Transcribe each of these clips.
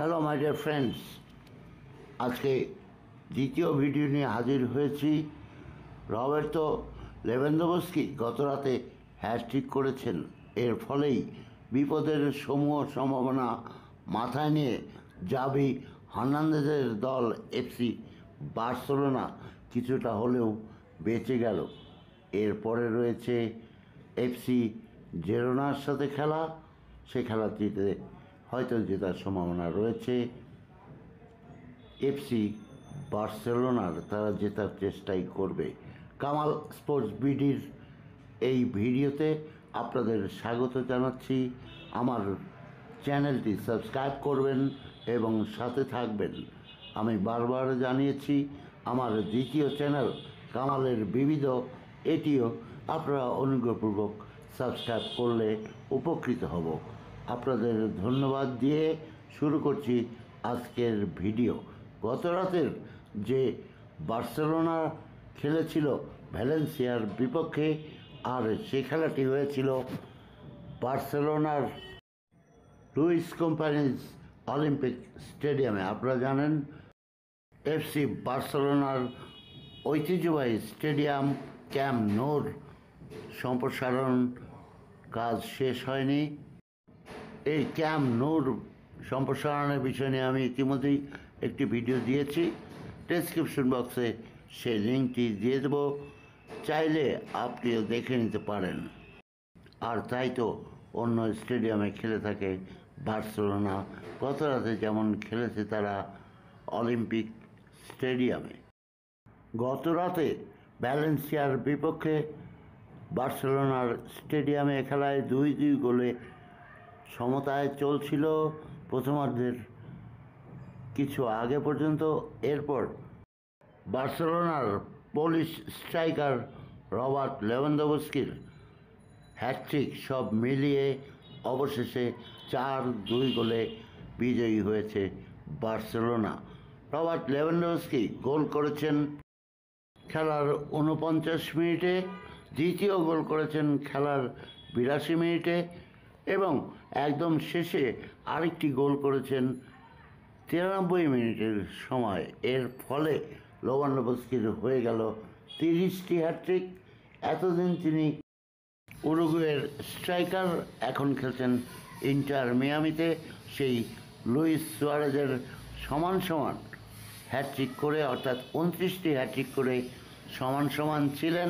Hello my dear friends, আজকে দ্বিতীয় video নিয়ে হাজির হয়েছি। রবার্তো লেভানডোভস্কি গত রাতে হ্যাটট্রিক করেছেন। এর ফলেই বিপদের সমূহ সম্ভাবনা মাথায় নিয়ে জাভি হার্নান্দেজের দল এফসি বার্সেলোনা কিছুটা হলেও বেঁচে গেল। এরপরে রয়েছে এফসি জিরোনার সাথে খেলা। সে খেলাটিতে হয়তো জেতার সম্ভাবনা রয়েছে এফসি বার্সেলোনার, তারা জেতার চেষ্টাই করবে। কামাল স্পোর্টস বিডির এই ভিডিওতে আপনাদের স্বাগত জানাচ্ছি। আমার চ্যানেলটি সাবস্ক্রাইব করবেন এবং সাথে থাকবেন। আমি বারবার জানিয়েছি আমার দ্বিতীয় চ্যানেল কামালের বিবিধ, এটিও আপনারা অনুগ্রহপূর্বক সাবস্ক্রাইব করলে উপকৃত হব। আপনাদের ধন্যবাদ দিয়ে শুরু করছি আজকের ভিডিও। গত রাতের যে বার্সেলোনা খেলেছিল ভ্যালেন্সিয়ার বিপক্ষে, আর সে খেলাটি হয়েছিল বার্সেলোনার লুইস কোম্পানিজ অলিম্পিক স্টেডিয়ামে। আপনারা জানেন এফসি বার্সেলোনার ঐতিহ্যবাহী স্টেডিয়াম ক্যাম্প নূর সম্প্রসারণ কাজ শেষ হয়নি। এই ক্যাম্প নূর সম্প্রসারণের বিষয় নিয়ে আমি ইতিমধ্যেই একটি ভিডিও দিয়েছি। ডেসক্রিপশন বক্সে সেই লিঙ্কটি দিয়ে দেব, চাইলে আপনিও দেখে নিতে পারেন। আর তাই তো অন্য স্টেডিয়ামে খেলে থাকে বার্সেলোনা, গত রাতে যেমন খেলেছে তারা অলিম্পিক স্টেডিয়ামে। গত রাতে ভ্যালেন্সিয়ার বিপক্ষে বার্সেলোনার স্টেডিয়ামে খেলায় 2-2 গোলে সমতায় চলছিল প্রথমার্ধের কিছু আগে পর্যন্ত। এরপর বার্সেলোনার পোলিশ স্ট্রাইকার রবার্ট লেভানডোভস্কির হ্যাটট্রিক সব মিলিয়ে অবশেষে 4-2 গোলে বিজয়ী হয়েছে বার্সেলোনা। রবার্ট লেভানডোভস্কি গোল করেছেন খেলার 49 মিনিটে, দ্বিতীয় গোল করেছেন খেলার 82 মিনিটে এবং একদম শেষে আরেকটি গোল করেছেন 93 মিনিটের সময়। এর ফলে লেভানডোভস্কির হয়ে গেল 30টি হ্যাটট্রিক। এতদিন তিনি উরুগুয়ের স্ট্রাইকার, এখন খেলছেন ইন্টার মিয়ামিতে। সেই লুইস সুয়ারেজের সমান সমান হ্যাটট্রিক করে, অর্থাৎ 29টি হ্যাটট্রিক করে সমান সমান ছিলেন।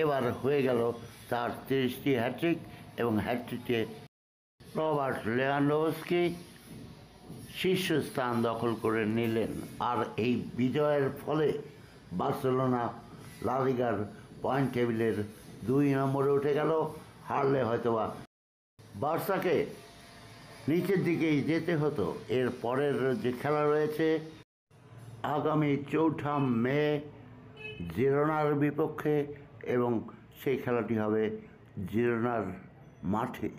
এবার হয়ে গেল তার 30টি হ্যাটট্রিক এবং হ্যাটট্রিকে রবার্ট লেভানডোভস্কি শীর্ষস্থান দখল করে নিলেন। আর এই বিজয়ের ফলে বার্সেলোনা লা লিগার পয়েন্ট টেবিলের 2 নম্বরে উঠে গেল। হারলে হয়তোবা বার্সাকে নিচের দিকেই যেতে হতো। এর পরের যে খেলা রয়েছে আগামী 4 মে জিরোনার বিপক্ষে, এবং সেই খেলাটি হবে জিরোনার মাঠে।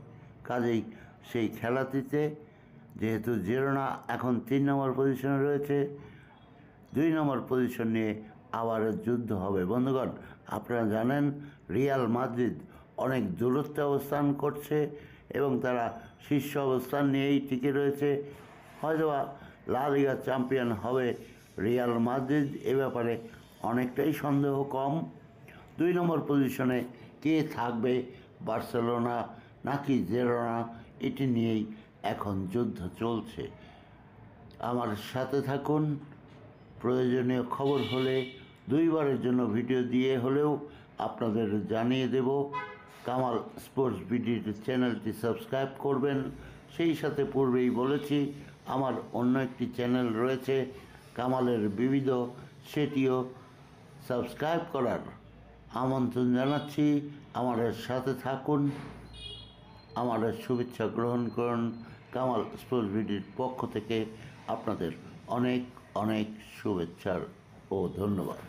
কাজেই সেই খেলাটিতে যেহেতু জিরোনা এখন 3 নম্বর পজিশনে রয়েছে, 2 নম্বর পজিশন নিয়ে আবার যুদ্ধ হবে। বন্ধুগণ, আপনারা জানেন রিয়াল মাদ্রিদ অনেক দূরত্বে অবস্থান করছে এবং তারা শীর্ষ অবস্থান নিয়েই টিকে রয়েছে। হয়তোবা লা লিগা চ্যাম্পিয়ন হবে রিয়াল মাদ্রিদ, এ ব্যাপারে অনেকটাই সন্দেহ কম। 2 নম্বর পজিশনে কে থাকবে, বার্সেলোনা নাকি জিরোনা, এটি নিয়েই এখন যুদ্ধ চলছে। আমার সাথে থাকুন। প্রয়োজনীয় খবর হলে 2 বারের জন্য ভিডিও দিয়ে হলেও আপনাদের জানিয়ে দেব। কামাল স্পোর্টস বিডির চ্যানেলটি সাবস্ক্রাইব করবেন। সেই সাথে পূর্বেই বলেছি আমার অন্য একটি চ্যানেল রয়েছে কামালের বিবিধ, সেটিও সাবস্ক্রাইব করার আমন্ত্রণ জানাচ্ছি। আমাদের সাথে থাকুন, আমাদের শুভেচ্ছা গ্রহণ করুন। কামাল স্পোর্টস বিডির পক্ষ থেকে আপনাদের অনেক অনেক শুভেচ্ছা ও ধন্যবাদ।